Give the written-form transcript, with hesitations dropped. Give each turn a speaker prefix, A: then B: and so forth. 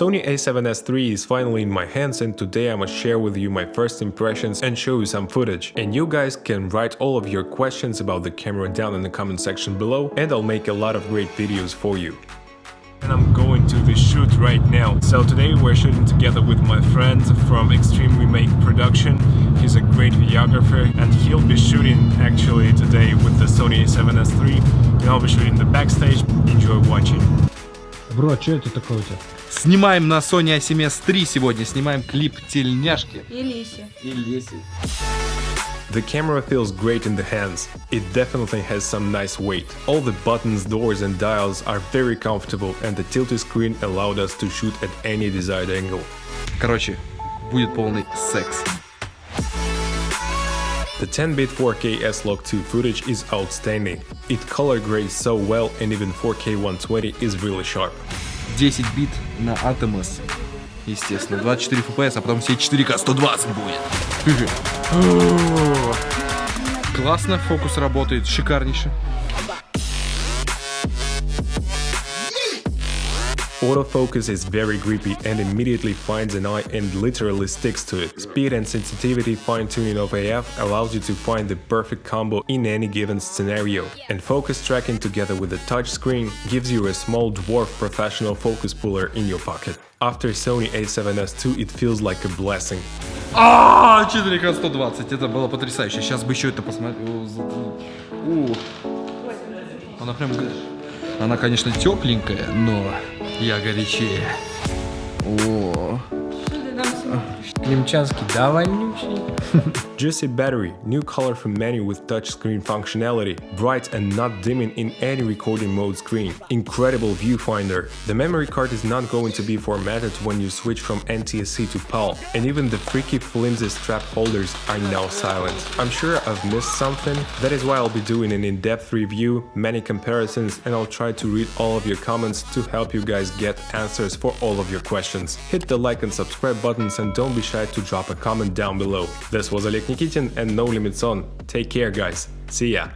A: Sony a7s III is finally in my hands, and today I must share with you my first impressions and show you some footage. And you guys can write all of your questions about the camera down in the comment section below, and I'll make a lot of great videos for you. And I'm going to the shoot right now. So today we're shooting together with my friend from Extreme Remake Production. He's a great videographer, and he'll be shooting actually today with the Sony a7s III, and I'll be shooting the backstage. Enjoy watching.
B: Бро, что это такое у тебя?
C: Снимаем на Sony a7s III сегодня, снимаем клип тельняшки.
D: И Лиси.
C: И Леси.
A: The camera feels great in the hands. It definitely has some nice weight. All the buttons, doors and dials are very comfortable, and the tilted screen allowed us to shoot at any desired angle.
C: Короче, будет полный секс.
A: The 10-bit 4K S-Log2 footage is outstanding. It color grades so well, and even 4K 120 is really sharp.
C: 10 бит на a7s. Естественно, 24 FPS, а потом все 4К 120 будет. Классно, фокус работает, шикарнейше.
A: Autofocus is very grippy and immediately finds an eye and literally sticks to it. Speed and sensitivity fine-tuning of AF allows you to find the perfect combo in any given scenario. And focus tracking together with the touchscreen gives you a small dwarf professional focus puller in your pocket. After Sony a7s II, it feels like a blessing.
C: 4К 120, это было потрясающе. Сейчас бы еще это посмотрел. Она прям... Она, конечно, тепленькая, но я горячее. О.
B: Климчанский, да, вонючий.
A: Juicy battery, new colorful menu with touchscreen functionality, bright and not dimming in any recording mode screen, incredible viewfinder. The memory card is not going to be formatted when you switch from NTSC to PAL, and even the freaky flimsy strap holders are now silent. I'm sure I've missed something, that is why I'll be doing an in-depth review, many comparisons, and I'll try to read all of your comments to help you guys get answers for all of your questions. Hit the like and subscribe buttons, and don't be shy to drop a comment down below. This was Oleg Nikitin and No Limits On. Take care, guys. See ya.